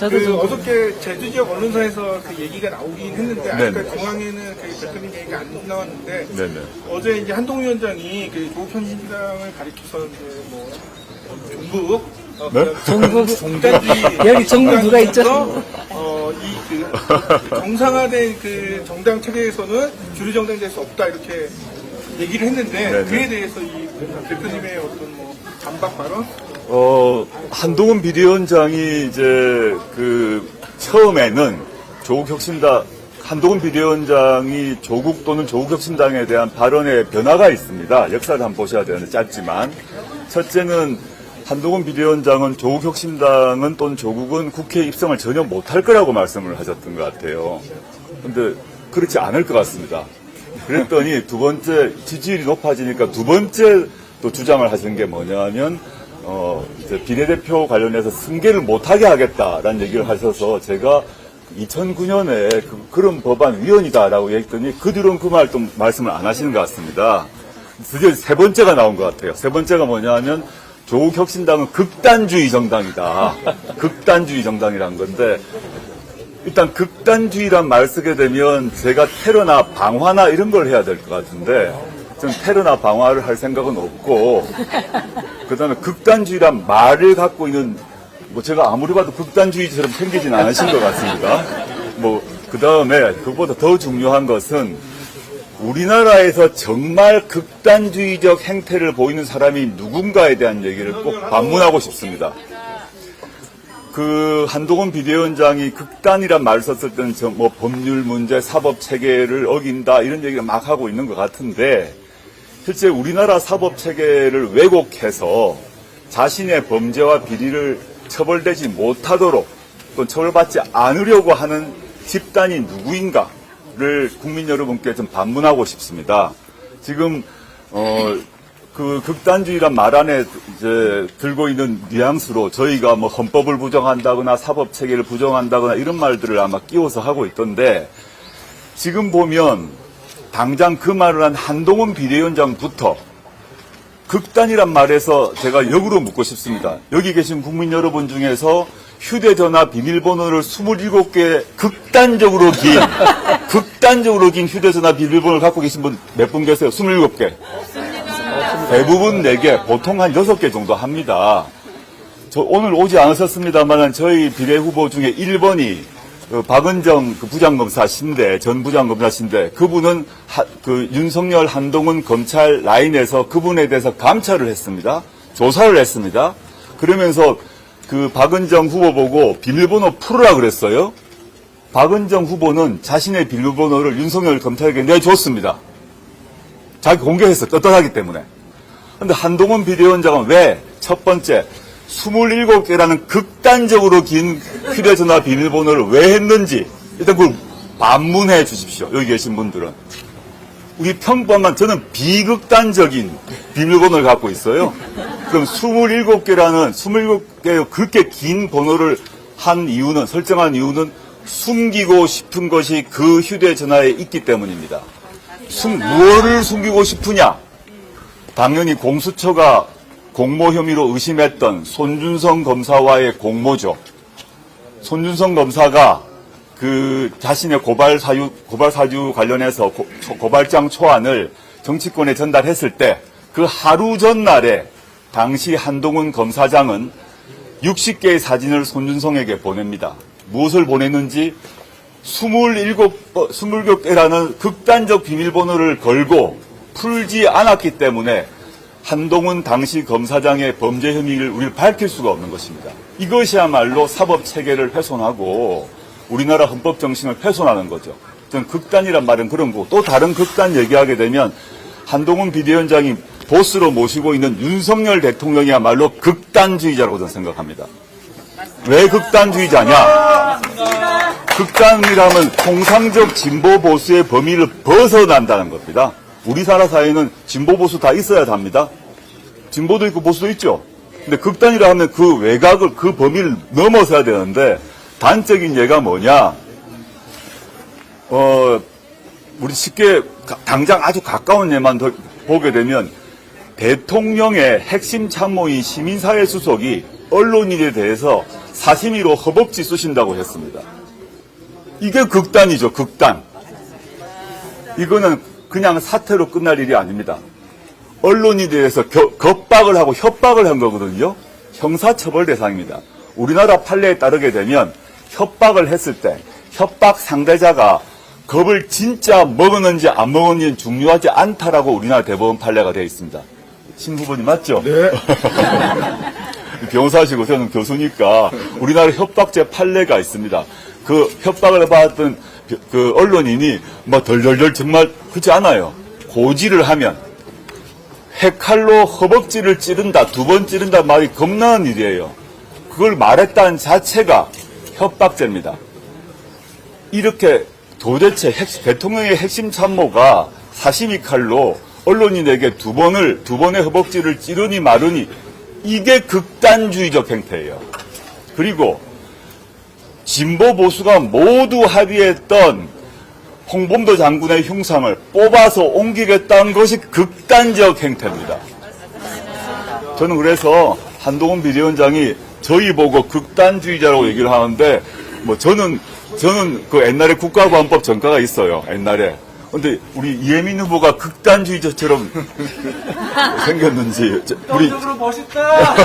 어저께 제주 지역 언론사에서 그 얘기가 나오긴 했는데 아직까지 중앙에는 그 대표님 얘기가 안 나왔는데 네네. 어제 이제 한동훈 위원장이 그 조국 현 신당을 가리켜서 이제 뭐 종북 네? 종북 종단주의 여기 종북 누가 있죠? 이 정상화된 그 정당 체제에서는 주류 정당이 될 수 없다 이렇게 얘기를 했는데 네네. 그에 대해서 이 대표님의 어떤 뭐 반박 발언? 한동훈 비대위원장이 이제 처음에는 한동훈 비대위원장이 조국 또는 조국혁신당에 대한 발언에 변화가 있습니다. 역사를 한번 보셔야 되는데 짧지만. 첫째는 한동훈 비대위원장은 조국혁신당은 또는 조국은 국회에 입성을 전혀 못할 거라고 말씀을 하셨던 것 같아요. 근데 그렇지 않을 것 같습니다. 그랬더니 두 번째, 지지율이 높아지니까 두 번째 또 주장을 하신 게 뭐냐면, 이제 비례대표 관련해서 승계를 못하게 하겠다라는 얘기를 하셔서 제가 2009년에 그런 법안 위원이다라고 얘기했더니 그 뒤로는 그 말 또 말씀을 안 하시는 것 같습니다. 드디어 세 번째가 나온 것 같아요. 세 번째가 뭐냐면 조국혁신당은 극단주의 정당이다. 극단주의 정당이란 건데 일단 극단주의란 말 쓰게 되면 제가 테러나 방화나 이런 걸 해야 될 것 같은데 저는 테러나 방화를 할 생각은 없고 그다음에 극단주의란 말을 갖고 있는 뭐 제가 아무리 봐도 극단주의처럼 생기진 않으신 것 같습니다. 그다음에 그것보다 더 중요한 것은 우리나라에서 정말 극단주의적 행태를 보이는 사람이 누군가에 대한 얘기를 꼭 반문하고 싶습니다. 한동훈 비대위원장이 극단이란 말을 썼을 때는 법률 문제, 사법 체계를 어긴다 이런 얘기를 막 하고 있는 것 같은데 실제 우리나라 사법 체계를 왜곡해서 자신의 범죄와 비리를 처벌되지 못하도록 또 처벌받지 않으려고 하는 집단이 누구인가를 국민 여러분께 좀 반문하고 싶습니다. 지금 그 극단주의란 말 안에 이제 들고 있는 뉘앙스로 저희가 뭐 헌법을 부정한다거나 사법 체계를 부정한다거나 이런 말들을 아마 끼워서 하고 있던데 지금 보면 당장 그 말을 한 한동훈 비대위원장부터 극단이란 말에서 제가 역으로 묻고 싶습니다. 여기 계신 국민 여러분 중에서 휴대전화 비밀번호를 27개 극단적으로 긴 휴대전화 비밀번호를 갖고 계신 분 몇 분 계세요? 27개. 대부분 4개, 보통 한 6개 정도 합니다. 저 오늘 오지 않으셨습니다만 저희 비례후보 중에 1번이 박은정 부장검사신데, 전 부장검사신데, 그분은 윤석열 한동훈 검찰 라인에서 그분에 대해서 감찰을 했습니다. 조사를 했습니다. 그러면서 박은정 후보 보고 비밀번호 풀으라 그랬어요. 박은정 후보는 자신의 비밀번호를 윤석열 검찰에게 내줬습니다. 자기 공개했어. 떳떳하기 때문에. 근데 한동훈 비대위원장은 왜 첫 번째 27개라는 극단적으로 긴 휴대전화 비밀번호를 왜 했는지 일단 그걸 반문해 주십시오. 여기 계신 분들은. 우리 평범한 저는 비극단적인 비밀번호를 갖고 있어요. 그럼 27개의 그렇게 긴 번호를 설정한 이유는 숨기고 싶은 것이 그 휴대전화에 있기 때문입니다. 무엇을 숨기고 싶으냐? 당연히 공수처가 공모 혐의로 의심했던 손준성 검사와의 공모죠. 손준성 검사가 자신의 고발 사유 관련해서 고발장 초안을 정치권에 전달했을 때 그 하루 전날에 당시 한동훈 검사장은 60개의 사진을 손준성에게 보냅니다. 무엇을 보냈는지 27개라는 극단적 비밀번호를 걸고 풀지 않았기 때문에 한동훈 당시 검사장의 범죄 혐의를 우리를 밝힐 수가 없는 것입니다. 이것이야말로 사법체계를 훼손하고 우리나라 헌법 정신을 훼손하는 거죠. 저는 극단이란 말은 그런 거고 또 다른 극단 얘기하게 되면 한동훈 비대위원장이 보스로 모시고 있는 윤석열 대통령이야말로 극단주의자라고 저는 생각합니다. 왜 극단주의자냐? 극단이라면 통상적 진보 보수의 범위를 벗어난다는 겁니다. 우리나라 사회는 진보 보수 다 있어야 합니다. 진보도 있고 보수도 있죠. 근데 극단이라 하면 그 외곽을 그 범위를 넘어서야 되는데 단적인 예가 뭐냐? 우리 쉽게 당장 아주 가까운 예만 더 보게 되면 대통령의 핵심 참모인 시민사회 수석이 언론인에 대해서 사시미로 허벅지 쑤신다고 했습니다. 이게 극단이죠, 극단. 이거는 그냥 사태로 끝날 일이 아닙니다. 언론에 대해서 겁박을 하고 협박을 한 거거든요. 형사처벌 대상입니다. 우리나라 판례에 따르게 되면 협박을 했을 때 협박 상대자가 겁을 진짜 먹었는지 안 먹었는지는 중요하지 않다라고 우리나라 대법원 판례가 되어 있습니다. 신 후보님 맞죠? 네. 변호사시고 저는 교수니까 우리나라 협박죄 판례가 있습니다. 그 협박을 받았던 그 언론인이 뭐 덜덜덜 정말 그렇지 않아요. 고지를 하면 해칼로 허벅지를 찌른다, 2번 찌른다 말이 겁나는 일이에요. 그걸 말했다는 자체가 협박죄입니다. 이렇게 도대체 대통령의 핵심 참모가 사시미 칼로 언론인에게 두 번의 허벅지를 찌르니 마르니 이게 극단주의적 행태예요. 그리고 진보 보수가 모두 합의했던 홍범도 장군의 흉상을 뽑아서 옮기겠다는 것이 극단적 행태입니다. 저는 그래서 한동훈 비대위원장이 저희 보고 극단주의자라고 얘기를 하는데 뭐 저는 그 옛날에 국가보안법 전과가 있어요. 옛날에. 근데 우리 이혜민 후보가 극단주의자처럼 생겼는지 우리 멋있다.